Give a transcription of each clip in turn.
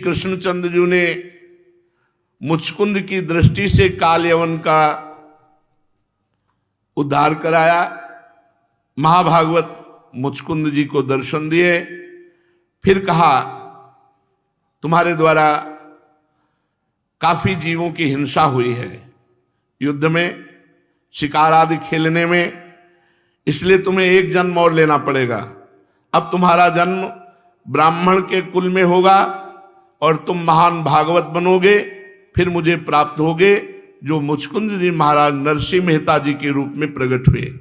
कृष्णचंद्र जी ने मुचकुंद की दृष्टि से काल यवन का उद्धार कराया। महाभागवत मुचकुंद जी को दर्शन दिए, फिर कहा तुम्हारे द्वारा काफी जीवों की हिंसा हुई है युद्ध में, शिकार आदि खेलने में, इसलिए तुम्हें एक जन्म और लेना पड़ेगा। अब तुम्हारा जन्म ब्राह्मण के कुल में होगा और तुम महान भागवत बनोगे, फिर मुझे प्राप्त होगे, जो मुचकुंद जी महाराज नरसिंह मेहता जी के रूप में प्रकट हुए।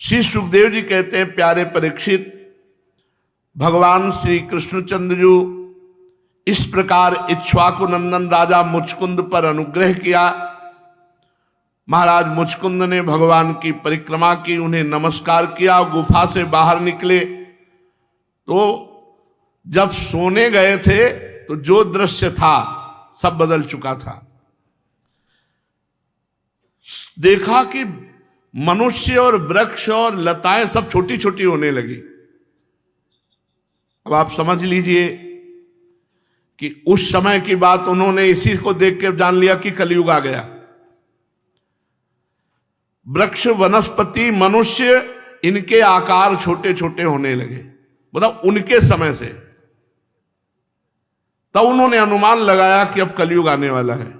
श्री सुखदेव जी कहते हैं, प्यारे परीक्षित, भगवान श्री कृष्णचंद्र जी इस प्रकार इक्ष्वाकु नंदन राजा मुचकुंद पर अनुग्रह किया। महाराज मुचकुंद ने भगवान की परिक्रमा की, उन्हें नमस्कार किया, गुफा से बाहर निकले तो जब सोने गए थे तो जो दृश्य था सब बदल चुका था। देखा कि मनुष्य और वृक्ष और लताएं सब छोटी छोटी होने लगी। अब आप समझ लीजिए कि उस समय की बात, उन्होंने इसी को देख के जान लिया कि कलयुग आ गया। वृक्ष, वनस्पति, मनुष्य, इनके आकार छोटे छोटे होने लगे, मतलब उनके समय से। तब उन्होंने अनुमान लगाया कि अब कलयुग आने वाला है,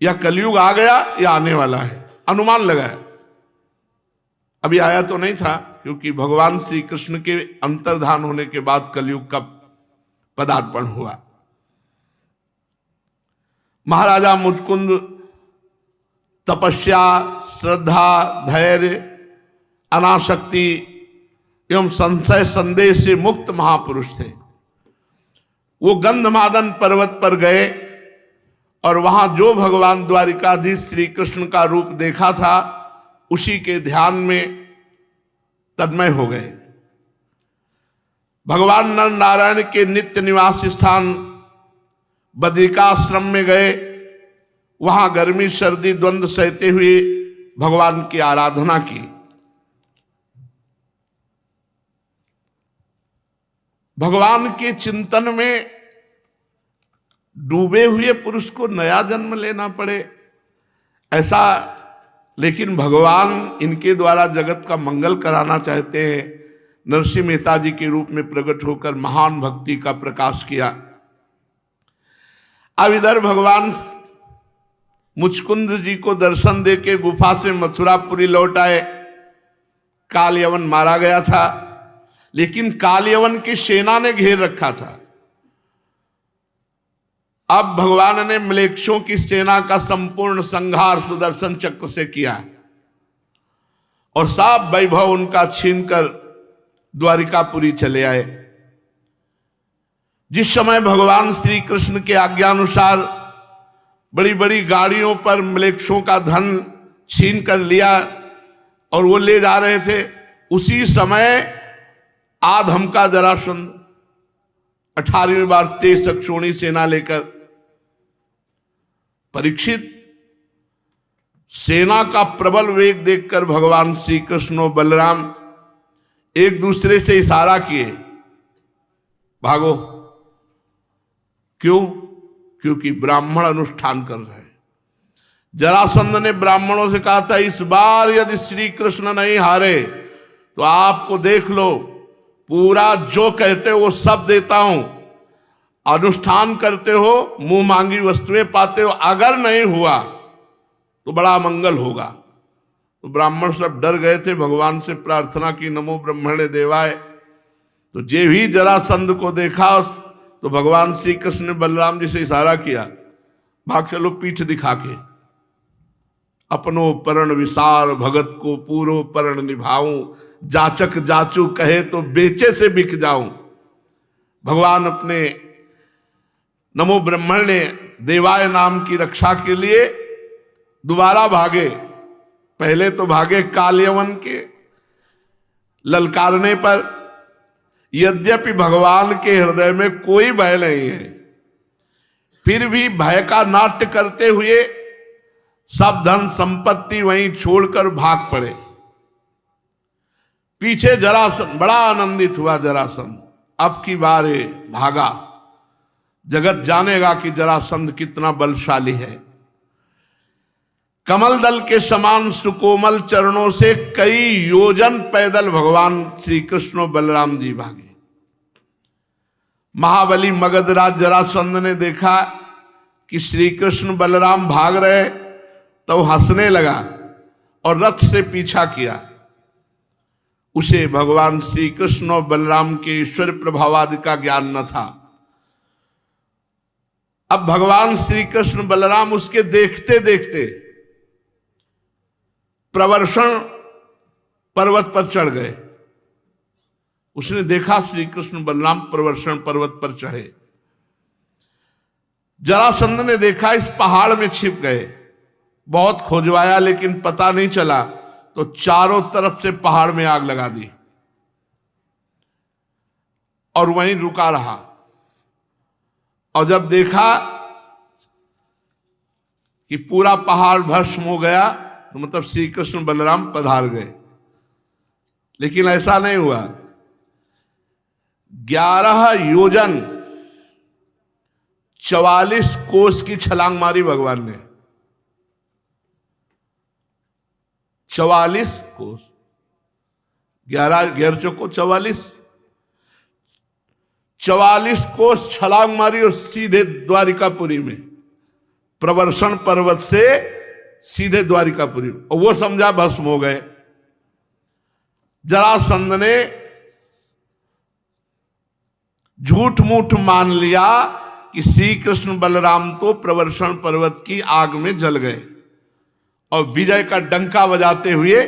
या कलयुग आ गया या आने वाला है, अनुमान लगाया। अभी आया तो नहीं था, क्योंकि भगवान श्री कृष्ण के अंतर्धान होने के बाद कलयुग का पदार्पण हुआ। महाराजा मुचकुंद तपस्या, श्रद्धा, धैर्य, अनासक्ति एवं संशय संदेह से मुक्त महापुरुष थे। वो गंधमादन पर्वत पर गए और वहां जो भगवान द्वारिकाधीश श्री कृष्ण का रूप देखा था उसी के ध्यान में तन्मय हो गए। भगवान नर नारायण के नित्य निवास स्थान बद्रिकाश्रम में गए, वहां गर्मी सर्दी द्वंद्व सहते हुए भगवान की आराधना की। भगवान के चिंतन में डूबे हुए पुरुष को नया जन्म लेना पड़े ऐसा, लेकिन भगवान इनके द्वारा जगत का मंगल कराना चाहते हैं। नरसिंह मेहता जी के रूप में प्रकट होकर महान भक्ति का प्रकाश किया। अब इधर भगवान मुचकुंद जी को दर्शन देके गुफा से मथुरापुरी लौट आए। काल यवन मारा गया था, लेकिन काल यवन की सेना ने घेर रखा था। अब भगवान ने म्लेच्छों की सेना का संपूर्ण संहार सुदर्शन चक्र से किया और सब वैभव उनका छीनकर द्वारिकापुरी चले आए। जिस समय भगवान श्री कृष्ण के आज्ञानुसार बड़ी बड़ी गाड़ियों पर म्लेच्छों का धन छीन कर लिया और वो ले जा रहे थे, उसी समय आधम का जरासंध 18वीं बार तेज अक्षोणी सेना लेकर। परीक्षित, सेना का प्रबल वेग देखकर भगवान श्री कृष्ण और बलराम एक दूसरे से इशारा किए, भागो। क्यों? क्योंकि ब्राह्मण अनुष्ठान कर रहे हैं। जरासंध ने ब्राह्मणों से कहा था, इस बार यदि श्री कृष्ण नहीं हारे तो आपको देख लो, पूरा जो कहते हो वो सब देता हूं, अनुष्ठान करते हो, मुंह मांगी वस्तुएं पाते हो, अगर नहीं हुआ तो बड़ा मंगल होगा। तो ब्राह्मण सब डर गए थे, भगवान से प्रार्थना की, नमो ब्रह्मणे देवाय। तो जे भी जरासंध को देखा तो भगवान श्री कृष्ण ने बलराम जी से इशारा किया, भाग चलो पीठ दिखा के। अपनो परण विसार भगत को पूरो परण निभाऊं, जाचक जाचू कहे तो बेचे से बिक जाऊं। भगवान अपने नमो ब्रह्मणे देवाय नाम की रक्षा के लिए दोबारा भागे। पहले तो भागे काल यवन के ललकारने पर। यद्यपि भगवान के हृदय में कोई भय नहीं है, फिर भी भय का नाट्य करते हुए सब धन संपत्ति वहीं छोड़कर भाग पड़े। पीछे जरासंध बड़ा आनंदित हुआ। जरासंध अब की बार भागा, जगत जानेगा कि जरासंध कितना बलशाली है। कमल दल के समान सुकोमल चरणों से कई योजन पैदल भगवान श्री कृष्ण और बलराम जी भागे। महाबली मगधराज जरासंध ने देखा कि श्री कृष्ण बलराम भाग रहे तो हंसने लगा और रथ से पीछा किया। उसे भगवान श्री कृष्ण और बलराम के ईश्वर प्रभावादि का ज्ञान न था। अब भगवान श्री कृष्ण बलराम उसके देखते देखते प्रवर्षण पर्वत पर चढ़ गए। उसने देखा श्री कृष्ण बलराम प्रवर्षण पर्वत पर चढ़े। जरासंध ने देखा इस पहाड़ में छिप गए। बहुत खोजवाया लेकिन पता नहीं चला, तो चारों तरफ से पहाड़ में आग लगा दी और वहीं रुका रहा। और जब देखा कि पूरा पहाड़ भस्म हो गया तो मतलब श्री कृष्ण बलराम पधार गए। लेकिन ऐसा नहीं हुआ। 11 योजन 44 कोस की छलांग मारी भगवान ने। 44 कोस, 11 11 चौको 44, 44 कोस छलांग मारी और सीधे द्वारिकापुरी में, प्रवर्षण पर्वत से सीधे द्वारिकापुरी। और वो समझा भस्म हो गए। जरासंध ने झूठ मूठ मान लिया कि श्री कृष्ण बलराम तो प्रवर्षण पर्वत की आग में जल गए और विजय का डंका बजाते हुए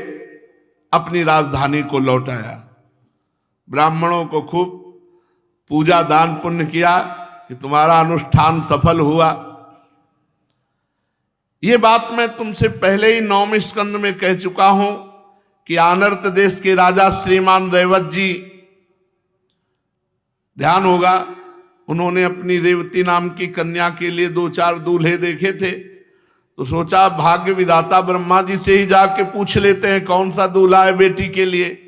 अपनी राजधानी को लौटाया। ब्राह्मणों को खूब पूजा दान पुण्य किया कि तुम्हारा अनुष्ठान सफल हुआ। ये बात मैं तुमसे पहले ही 9वें स्कंद में कह चुका हूं कि आनर्त देश के राजा श्रीमान रेवत जी, ध्यान होगा, उन्होंने अपनी रेवती नाम की कन्या के लिए 2-4 दूल्हे देखे थे। तो सोचा भाग्य विधाता ब्रह्मा जी से ही जाके पूछ लेते हैं कौन सा दूल्हा है बेटी के लिए।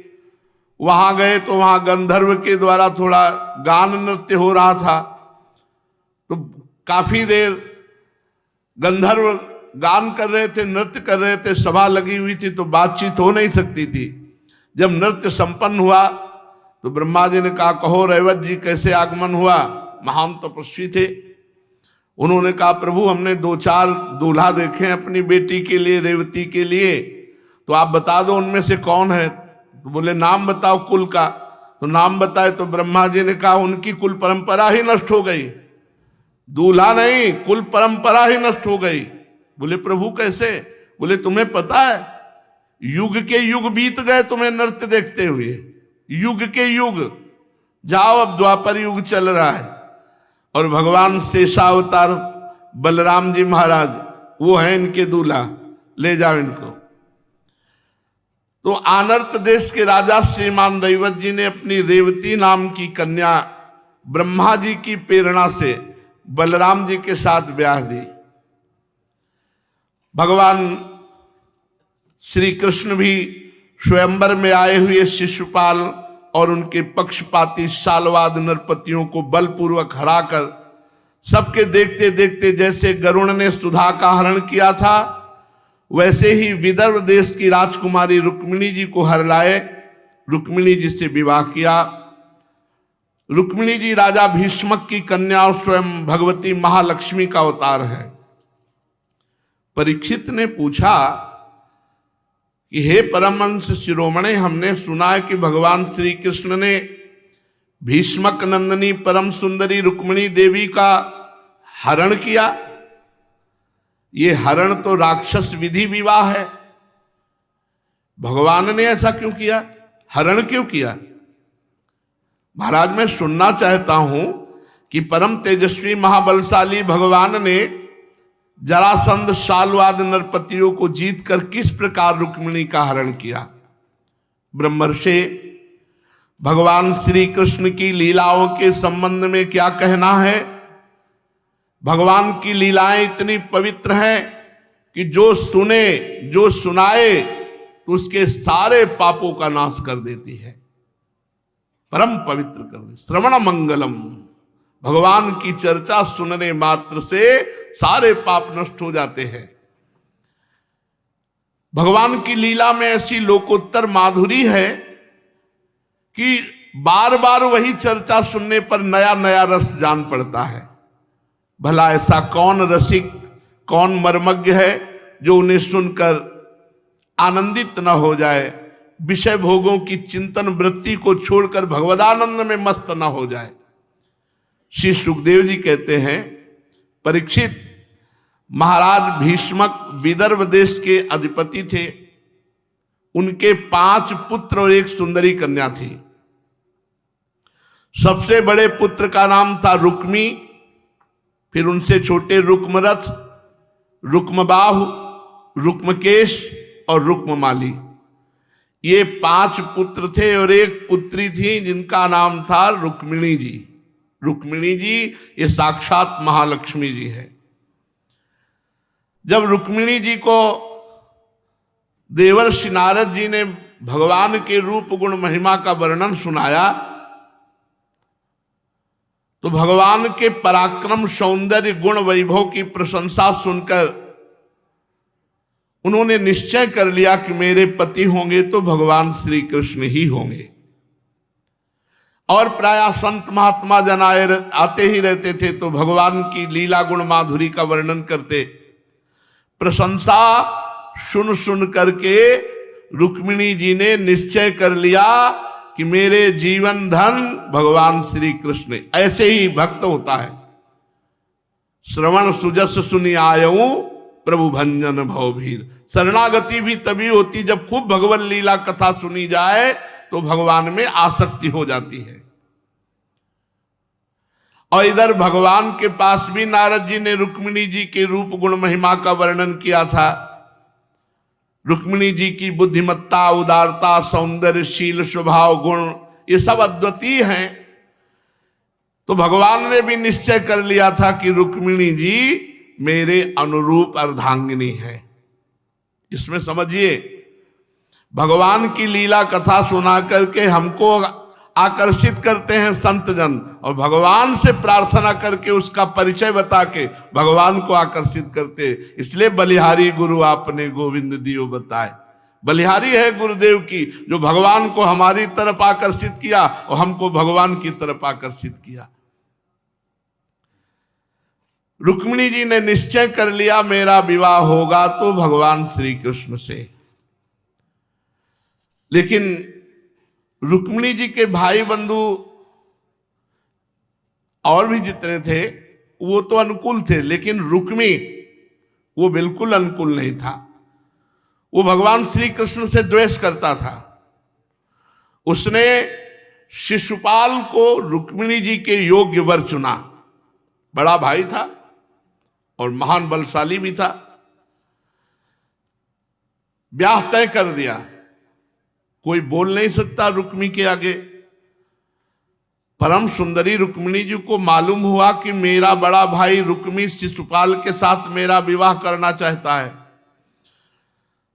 वहां गए तो वहां गंधर्व के द्वारा थोड़ा गान नृत्य हो रहा था। तो काफी देर गंधर्व गान कर रहे थे, नृत्य कर रहे थे, सभा लगी हुई थी तो बातचीत हो नहीं सकती थी। जब नृत्य संपन्न हुआ तो ब्रह्मा जी ने कहा कहो रेवत जी कैसे आगमन हुआ। महान तपस्वी थे। उन्होंने कहा प्रभु हमने 2-4 दूल्हा देखे अपनी बेटी के लिए, रेवती के लिए, तो आप बता दो उनमें से कौन है। तो बोले नाम बताओ कुल का। तो नाम बताए तो ब्रह्मा जी ने कहा उनकी कुल परंपरा ही नष्ट हो गई। दूल्हा नहीं, कुल परंपरा ही नष्ट हो गई। बोले प्रभु कैसे। बोले तुम्हें पता है युग के युग बीत गए तुम्हें नृत्य देखते हुए, युग के युग। जाओ अब द्वापर युग चल रहा है और भगवान शेषावतार बलराम जी महाराज वो हैं इनके दूल्हा, ले जाओ इनको। तो आनर्त देश के राजा श्रीमान रेवत जी ने अपनी रेवती नाम की कन्या ब्रह्मा जी की प्रेरणा से बलराम जी के साथ ब्याह दी। भगवान श्री कृष्ण भी स्वयंवर में आए हुए शिशुपाल और उनके पक्षपाती सालवाद नरपतियों को बलपूर्वक हराकर सबके देखते देखते जैसे गरुण ने सुधा का हरण किया था वैसे ही विदर्भ देश की राजकुमारी रुक्मिणी जी को हर लाए, रुक्मिणी जी से विवाह किया। रुक्मिणी जी राजा भीष्मक की कन्या और स्वयं भगवती महालक्ष्मी का अवतार है। परीक्षित ने पूछा कि हे परमहंस शिरोमणि, हमने सुना है कि भगवान श्री कृष्ण ने भीष्मक नंदिनी परम सुंदरी रुक्मिणी देवी का हरण किया। ये हरण तो राक्षस विधि विवाह है, भगवान ने ऐसा क्यों किया, हरण क्यों किया। महाराज मैं सुनना चाहता हूं कि परम तेजस्वी महाबलशाली भगवान ने जरासंध सालवाद नरपतियों को जीतकर किस प्रकार रुक्मिणी का हरण किया। ब्रह्मर्षि, भगवान श्री कृष्ण की लीलाओं के संबंध में क्या कहना है। भगवान की लीलाएं इतनी पवित्र हैं कि जो सुने जो सुनाए तो उसके सारे पापों का नाश कर देती है, परम पवित्र कर दे। श्रवण मंगलम, भगवान की चर्चा सुनने मात्र से सारे पाप नष्ट हो जाते हैं। भगवान की लीला में ऐसी लोकोत्तर माधुरी है कि बार बार वही चर्चा सुनने पर नया नया रस जान पड़ता है। भला ऐसा कौन रसिक, कौन मर्मज्ञ है जो उन्हें सुनकर आनंदित न हो जाए, विषय भोगों की चिंतन वृत्ति को छोड़कर भगवदानंद में मस्त न हो जाए। श्री सुखदेव जी कहते हैं, परीक्षित, महाराज भीष्मक विदर्भ देश के अधिपति थे। उनके 5 पुत्र और 1 सुंदरी कन्या थी। सबसे बड़े पुत्र का नाम था रुक्मी, फिर उनसे छोटे रुक्मरथ, रुक्मबाहु, रुक्मकेश और रुक्ममाली। ये 5 पुत्र थे और 1 पुत्री थी जिनका नाम था रुक्मिणी जी। रुक्मिणी जी ये साक्षात महालक्ष्मी जी है। जब रुक्मिणी जी को देवर्षि नारद जी ने भगवान के रूप गुण महिमा का वर्णन सुनाया तो भगवान के पराक्रम, सौंदर्य, गुण, वैभव की प्रशंसा सुनकर उन्होंने निश्चय कर लिया कि मेरे पति होंगे तो भगवान श्री कृष्ण ही होंगे। और प्रायः संत महात्मा जन आते ही रहते थे तो भगवान की लीला गुण माधुरी का वर्णन करते। प्रशंसा सुन सुन करके रुक्मिणी जी ने निश्चय कर लिया कि मेरे जीवन धन भगवान श्री कृष्ण। ऐसे ही भक्त होता है। श्रवण सुजस सुनि आयऊ प्रभु भंजन भवभीर। शरणागति भी तभी होती जब खूब भगवत लीला कथा सुनी जाए तो भगवान में आसक्ति हो जाती है। और इधर भगवान के पास भी नारद जी ने रुक्मिणी जी के रूप गुण महिमा का वर्णन किया था। रुक्मिणी जी की बुद्धिमत्ता, उदारता, सौंदर्य, शील, स्वभाव, गुण ये सब अद्वितीय हैं। तो भगवान ने भी निश्चय कर लिया था कि रुक्मिणी जी मेरे अनुरूप अर्धांगिनी है। इसमें समझिए, भगवान की लीला कथा सुना करके हमको आकर्षित करते हैं संत जन, और भगवान से प्रार्थना करके उसका परिचय बता के भगवान को आकर्षित करते। इसलिए बलिहारी गुरु आपने गोविंद दियो बताए। बलिहारी है गुरुदेव की, जो भगवान को हमारी तरफ आकर्षित किया और हमको भगवान की तरफ आकर्षित किया। रुक्मिणी जी ने निश्चय कर लिया मेरा विवाह होगा तो भगवान श्री कृष्ण से। लेकिन रुक्मिणी जी के भाई बंधु और भी जितने थे वो तो अनुकूल थे, लेकिन रुक्मी वो बिल्कुल अनुकूल नहीं था। वो भगवान श्री कृष्ण से द्वेष करता था। उसने शिशुपाल को रुक्मिणी जी के योग्य वर चुना। बड़ा भाई था और महान बलशाली भी था। ब्याह तय कर दिया। कोई बोल नहीं सकता रुक्मी के आगे। परम सुंदरी रुक्मिणी जी को मालूम हुआ कि मेरा बड़ा भाई रुक्मी शिशुपाल के साथ मेरा विवाह करना चाहता है।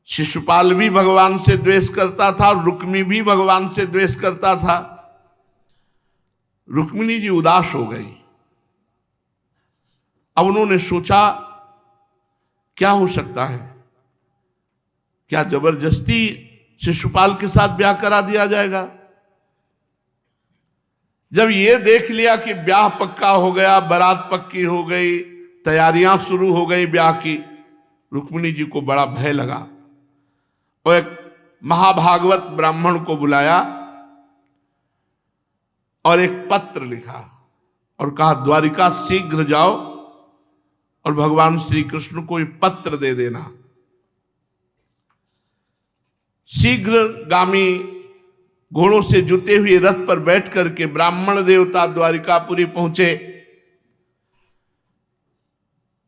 शिशुपाल भी भगवान से द्वेष करता था और रुक्मी भी भगवान से द्वेष करता था। रुक्मिणी जी उदास हो गई। अब उन्होंने सोचा क्या हो सकता है, क्या जबरदस्ती शिशुपाल के साथ ब्याह करा दिया जाएगा। जब ये देख लिया कि ब्याह पक्का हो गया, बारात पक्की हो गई, तैयारियां शुरू हो गई ब्याह की, रुक्मिणी जी को बड़ा भय लगा और एक महाभागवत ब्राह्मण को बुलाया और एक पत्र लिखा और कहा द्वारिका शीघ्र जाओ और भगवान श्री कृष्ण को एक पत्र दे देना। शीघ्र गामी घोड़ों से जुते हुए रथ पर बैठ करके ब्राह्मण देवता द्वारिकापुरी पहुंचे।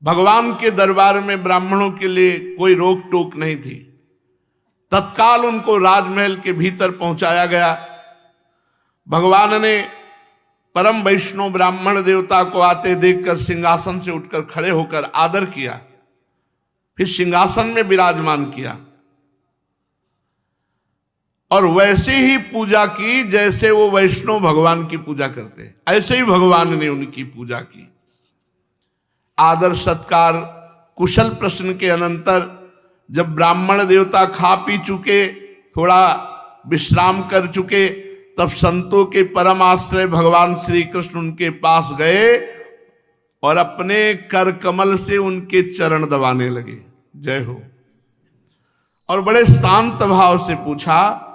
भगवान के दरबार में ब्राह्मणों के लिए कोई रोक टोक नहीं थी। तत्काल उनको राजमहल के भीतर पहुंचाया गया। भगवान ने परम वैष्णव ब्राह्मण देवता को आते देखकर सिंहासन से उठकर खड़े होकर आदर किया, फिर सिंहासन में विराजमान किया और वैसे ही पूजा की जैसे वो वैष्णव भगवान की पूजा करते हैं, ऐसे ही भगवान ने उनकी पूजा की। आदर सत्कार कुशल प्रश्न के अनंतर जब ब्राह्मण देवता खा पी चुके, थोड़ा विश्राम कर चुके, तब संतों के परम आश्रय भगवान श्री कृष्ण उनके पास गए और अपने कर कमल से उनके चरण दबाने लगे। जय हो। और बड़े शांत भाव से पूछा,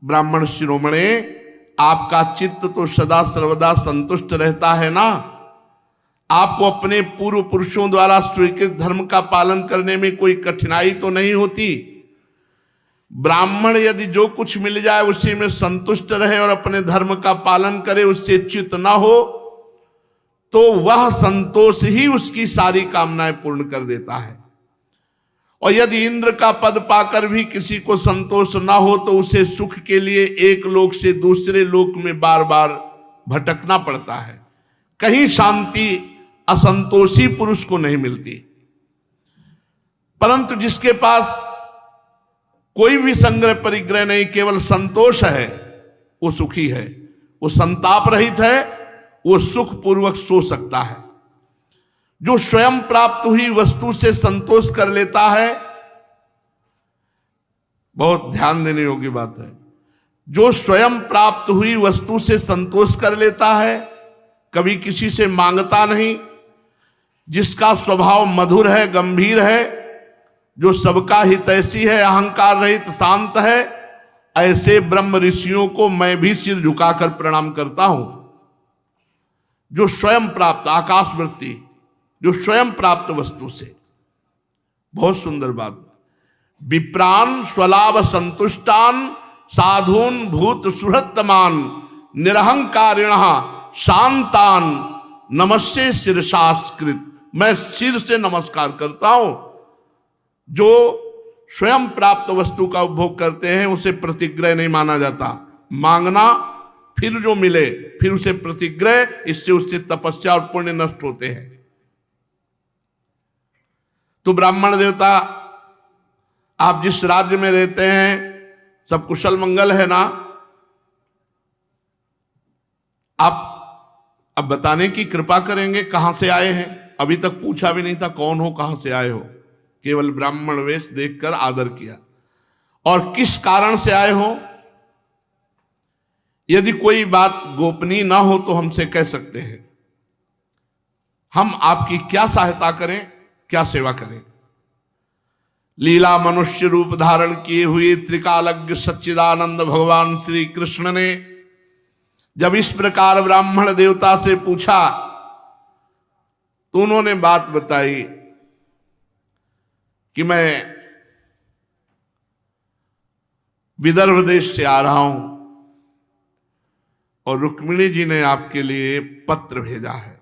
ब्राह्मण शिरोमणे, आपका चित्त तो सदा सर्वदा संतुष्ट रहता है ना? आपको अपने पूर्व पुरुषों द्वारा स्वीकृत धर्म का पालन करने में कोई कठिनाई तो नहीं होती? ब्राह्मण यदि जो कुछ मिल जाए उसी में संतुष्ट रहे और अपने धर्म का पालन करे, उससे च्युत ना हो, तो वह संतोष ही उसकी सारी कामनाएं पूर्ण कर देता है। और यदि इंद्र का पद पाकर भी किसी को संतोष ना हो तो उसे सुख के लिए एक लोक से दूसरे लोक में बार बार भटकना पड़ता है। कहीं शांति असंतोषी पुरुष को नहीं मिलती। परंतु जिसके पास कोई भी संग्रह परिग्रह नहीं, केवल संतोष है, वो सुखी है, वो संताप रहित है, वो सुख पूर्वक सो सकता है। जो स्वयं प्राप्त हुई वस्तु से संतोष कर लेता है, बहुत ध्यान देने योग्य बात है, जो स्वयं प्राप्त हुई वस्तु से संतोष कर लेता है, कभी किसी से मांगता नहीं, जिसका स्वभाव मधुर है, गंभीर है, जो सबका हितैषी है, अहंकार रहित, शांत है, ऐसे ब्रह्म ऋषियों को मैं भी सिर झुकाकर प्रणाम करता हूं। जो स्वयं प्राप्त आकाश वृत्ति, जो स्वयं प्राप्त वस्तु से। बहुत सुंदर बात। विप्रान स्वलाभ संतुष्टान साधून भूत सुहृतमान निरहंकारिण शांतान नमस्ते शीर्षास्कृत। मैं सिर से नमस्कार करता हूं। जो स्वयं प्राप्त वस्तु का उपभोग करते हैं उसे प्रतिग्रह नहीं माना जाता। मांगना, फिर जो मिले, फिर उसे प्रतिग्रह, इससे उससे तपस्या और पुण्य नष्ट होते हैं। तो ब्राह्मण देवता, आप जिस राज्य में रहते हैं सब कुशल मंगल है ना? आप अब बताने की कृपा करेंगे कहां से आए हैं? अभी तक पूछा भी नहीं था कौन हो, कहां से आए हो, केवल ब्राह्मण वेश देखकर आदर किया। और किस कारण से आए हो? यदि कोई बात गोपनीय ना हो तो हमसे कह सकते हैं, हम आपकी क्या सहायता करें, क्या सेवा करें। लीला मनुष्य रूप धारण किए हुए त्रिकालज्ञ सच्चिदानंद भगवान श्री कृष्ण ने जब इस प्रकार ब्राह्मण देवता से पूछा तो उन्होंने बात बताई कि मैं विदर्भ देश से आ रहा हूं और रुक्मिणी जी ने आपके लिए पत्र भेजा है।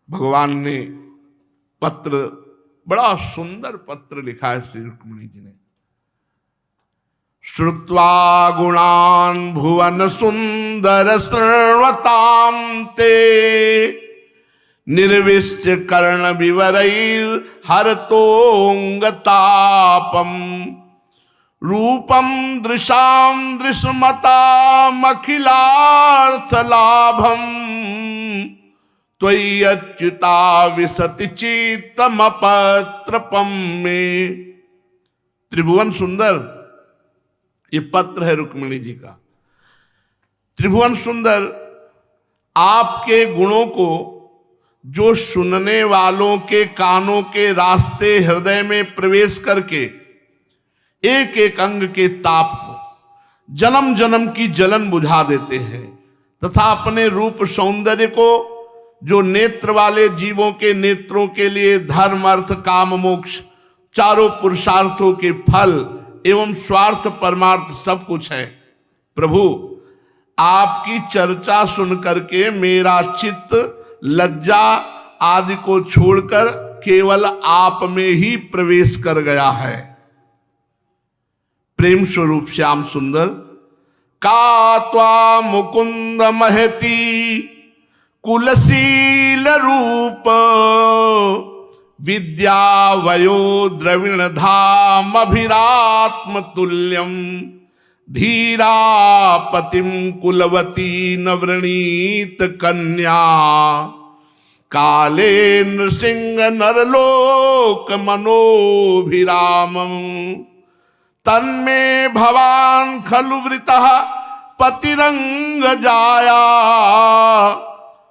भगवान ने पत्र, बड़ा सुंदर पत्र लिखा है श्री रुक्मिणी जी ने। श्रुत्वा गुणान भुवन सुंदर शृण्वतां ते निर्विश्य कर्ण विवरैर हरतोंगतापम रूपम दृशाम दृश्मताम अखिलार्थ लाभम त्वयि अच्युता विसति चित्तम पत्रपम में। त्रिभुवन सुंदर, ये पत्र है रुक्मिणी जी का। त्रिभुवन सुंदर, आपके गुणों को जो सुनने वालों के कानों के रास्ते हृदय में प्रवेश करके एक एक अंग के ताप को, जन्म जन्म की जलन बुझा देते हैं, तथा अपने रूप सौंदर्य को जो नेत्र वाले जीवों के नेत्रों के लिए धर्म अर्थ काम मोक्ष चारों पुरुषार्थों के फल एवं स्वार्थ परमार्थ सब कुछ है। प्रभु, आपकी चर्चा सुन करके मेरा चित्त लज्जा आदि को छोड़कर केवल आप में ही प्रवेश कर गया है। प्रेम स्वरूप श्याम सुंदर, का त्वा मुकुंद महती कुलशील रूप विद्या वयो द्रविण धाम अभिरात्म तुल्यम धीरा पतिम कुलवती नवृणीत कन्या काले नृसिंह नरलोक मनोभिरामम तन्मे भवान खलु वृतः पतिरंग जाया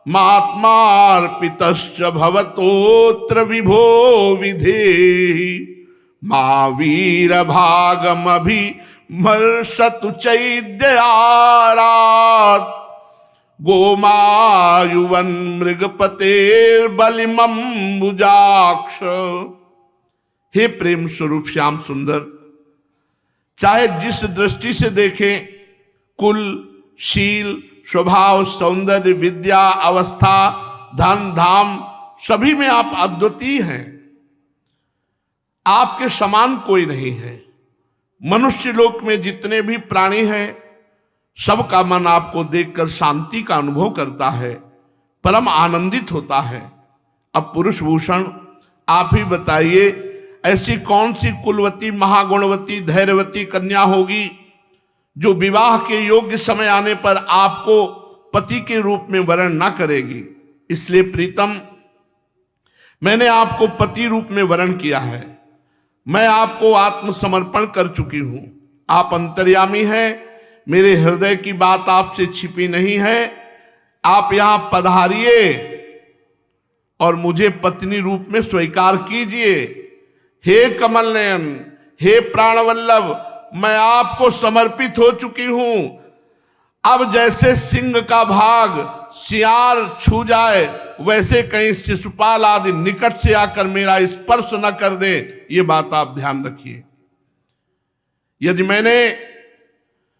मात्मार्पितश्च भवतोत्र विभो विधेहि मा वीर भागमभि मर्षतु चैद्यारात् गोमायुवन मृगपतेर बलिमंबुजाक्ष। हे प्रेम स्वरूप श्याम सुंदर, चाहे जिस दृष्टि से देखें, कुल, शील, स्वभाव, सौंदर्य, विद्या, अवस्था, धन, धाम, सभी में आप अद्वितीय हैं। आपके समान कोई नहीं है। मनुष्य लोक में जितने भी प्राणी हैं, सबका मन आपको देखकर शांति का अनुभव करता है, परम आनंदित होता है। अब पुरुष भूषण आप ही बताइए, ऐसी कौन सी कुलवती, महागुणवती, धैर्यवती कन्या होगी जो विवाह के योग्य समय आने पर आपको पति के रूप में वरण ना करेगी। इसलिए प्रीतम, मैंने आपको पति रूप में वरण किया है। मैं आपको आत्मसमर्पण कर चुकी हूं। आप अंतर्यामी हैं, मेरे हृदय की बात आपसे छिपी नहीं है। आप यहां पधारिए और मुझे पत्नी रूप में स्वीकार कीजिए। हे कमल नयन, हे प्राणवल्लभ, मैं आपको समर्पित हो चुकी हूं। अब जैसे सिंह का भाग सियार छू जाए, वैसे कहीं शिशुपाल आदि निकट से आकर मेरा स्पर्श न कर दे, ये बात आप ध्यान रखिए। यदि मैंने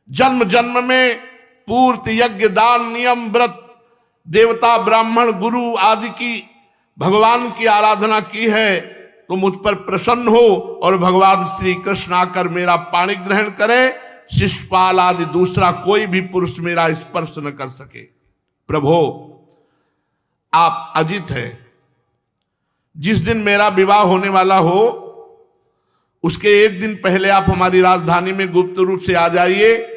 जन्म जन्म में पूर्ति, यज्ञ, दान, नियम, व्रत, देवता, ब्राह्मण, गुरु आदि की भगवान की आराधना की है, तो मुझ पर प्रसन्न हो और भगवान श्री कृष्ण आकर मेरा पाणी ग्रहण करे, शिशुपाल आदि दूसरा कोई भी पुरुष मेरा स्पर्श न कर सके। प्रभो, आप अजित है। जिस दिन मेरा विवाह होने वाला हो, उसके एक दिन पहले आप हमारी राजधानी में गुप्त रूप से आ जाइए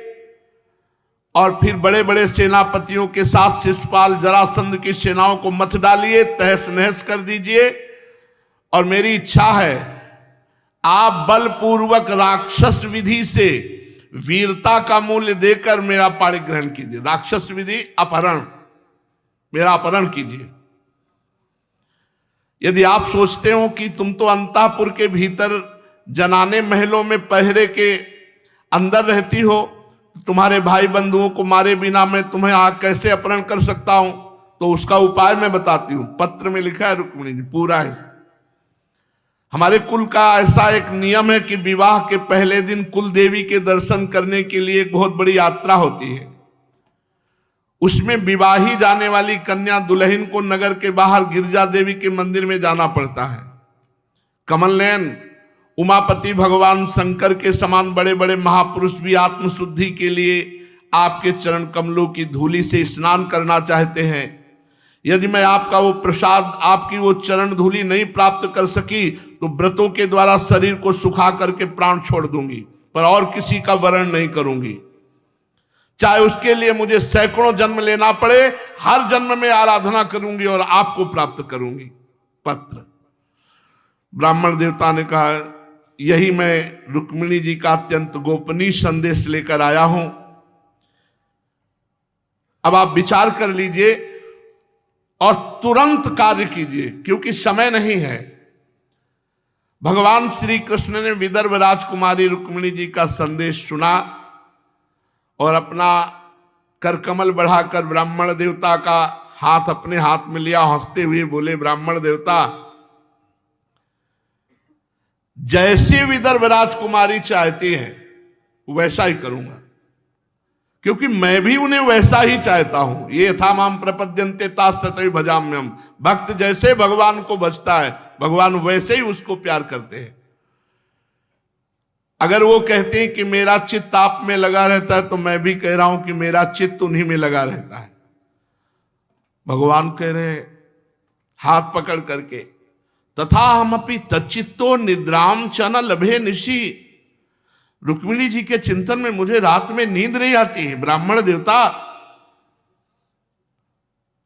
और फिर बड़े बड़े सेनापतियों के साथ शिशुपाल, जरासंध की सेनाओं को मथ डालिए, तहस नहस कर दीजिए। और मेरी इच्छा है, आप बलपूर्वक राक्षस विधि से वीरता का मूल्य देकर मेरा पाणी ग्रहण कीजिए। राक्षस विधि अपहरण, मेरा अपहरण कीजिए। यदि आप सोचते हो कि तुम तो अंतःपुर के भीतर जनाने महलों में पहरे के अंदर रहती हो, तुम्हारे भाई बंधुओं को मारे बिना मैं तुम्हें कैसे अपहरण कर सकता हूं, तो उसका उपाय मैं बताती हूं। पत्र में लिखा है रुक्मिणी जी, पूरा है। हमारे कुल का ऐसा एक नियम है कि विवाह के पहले दिन कुल देवी के दर्शन करने के लिए एक बहुत बड़ी यात्रा होती है। उसमें विवाही जाने वाली कन्या दुल्हन को नगर के बाहर गिरजा देवी के मंदिर में जाना पड़ता है। कमल नयन, उमापति भगवान शंकर के समान बड़े बड़े महापुरुष भी आत्मशुद्धि के लिए आपके चरण कमलों की धूलि से स्नान करना चाहते हैं। यदि मैं आपका वो प्रसाद, आपकी वो चरण धूलि नहीं प्राप्त कर सकी, तो व्रतों के द्वारा शरीर को सुखा करके प्राण छोड़ दूंगी, पर और किसी का वरण नहीं करूंगी। चाहे उसके लिए मुझे सैकड़ों जन्म लेना पड़े, हर जन्म में आराधना करूंगी और आपको प्राप्त करूंगी। पत्र ब्राह्मण देवता ने कहा, यही मैं रुक्मिणी जी का अत्यंत गोपनीय संदेश लेकर आया हूं। अब आप विचार कर लीजिए और तुरंत कार्य कीजिए, क्योंकि समय नहीं है। भगवान श्री कृष्ण ने विदर्भ राजकुमारी रुक्मिणी जी का संदेश सुना और अपना करकमल बढ़ाकर ब्राह्मण देवता का हाथ अपने हाथ में लिया, हंसते हुए बोले, ब्राह्मण देवता, जैसे विदर्भ राजकुमारी चाहती है वैसा ही करूंगा, क्योंकि मैं भी उन्हें वैसा ही चाहता हूं। ये यथा माम प्रपद्यन्ते तास्तथैव भजाम्यहम्। भक्त जैसे भगवान को भजता है, भगवान वैसे ही उसको प्यार करते हैं। अगर वो कहते हैं कि मेरा चित्त आप में लगा रहता है, तो मैं भी कह रहा हूं कि मेरा चित्त उन्हीं में लगा रहता है। भगवान कह रहे हाथ पकड़ करके, तथा हमपि तच्चित्तो निद्राम च न लभे निशि। रुक्मिणी जी के चिंतन में मुझे रात में नींद नहीं आती है। ब्राह्मण देवता,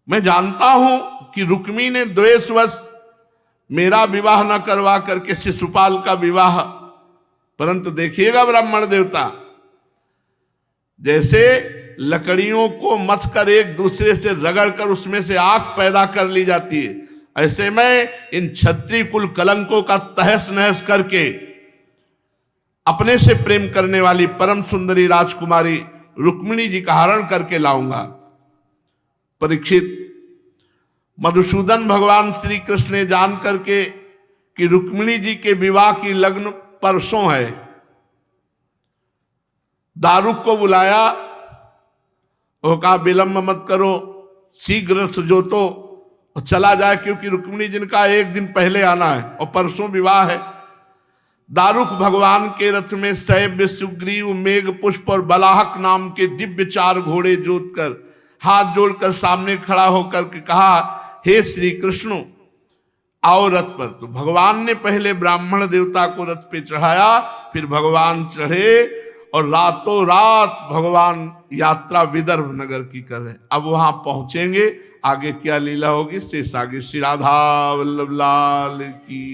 मैं जानता हूं कि रुक्मी ने द्वेषवश मेरा विवाह न करवा करके शिशुपाल का विवाह, परंतु देखिएगा ब्राह्मण देवता, जैसे लकड़ियों को मथ कर एक दूसरे से रगड़ कर उसमें से आग पैदा कर ली जाती है, ऐसे मैं इन क्षत्रिय कुल कलंकों का तहस नहस करके अपने से प्रेम करने वाली परम सुंदरी राजकुमारी रुक्मिणी जी का हरण करके लाऊंगा। परीक्षित, मधुसूदन भगवान श्री कृष्ण ने जान करके कि रुक्मिणी जी के विवाह की लग्न परसों है, दारुक को बुलाया, वो कहा विलंब मत करो, शीघ्र सुजोतो और चला जाए, क्योंकि रुक्मिणी जी का एक दिन पहले आना है और परसों विवाह है। दारुक भगवान के रथ में सैव्य, सुग्रीव, मेघ पुष्प और बलाहक नाम के दिव्य 4 घोड़े जोत कर हाथ जोड़कर सामने खड़ा होकर के कहा, हे श्री कृष्ण आओ रथ पर। तो भगवान ने पहले ब्राह्मण देवता को रथ पे चढ़ाया, फिर भगवान चढ़े और रातों रात भगवान यात्रा विदर्भ नगर की कर रहे। अब वहां पहुंचेंगे, आगे क्या लीला होगी शेष आगे। श्री राधा वल्लभ लाल की।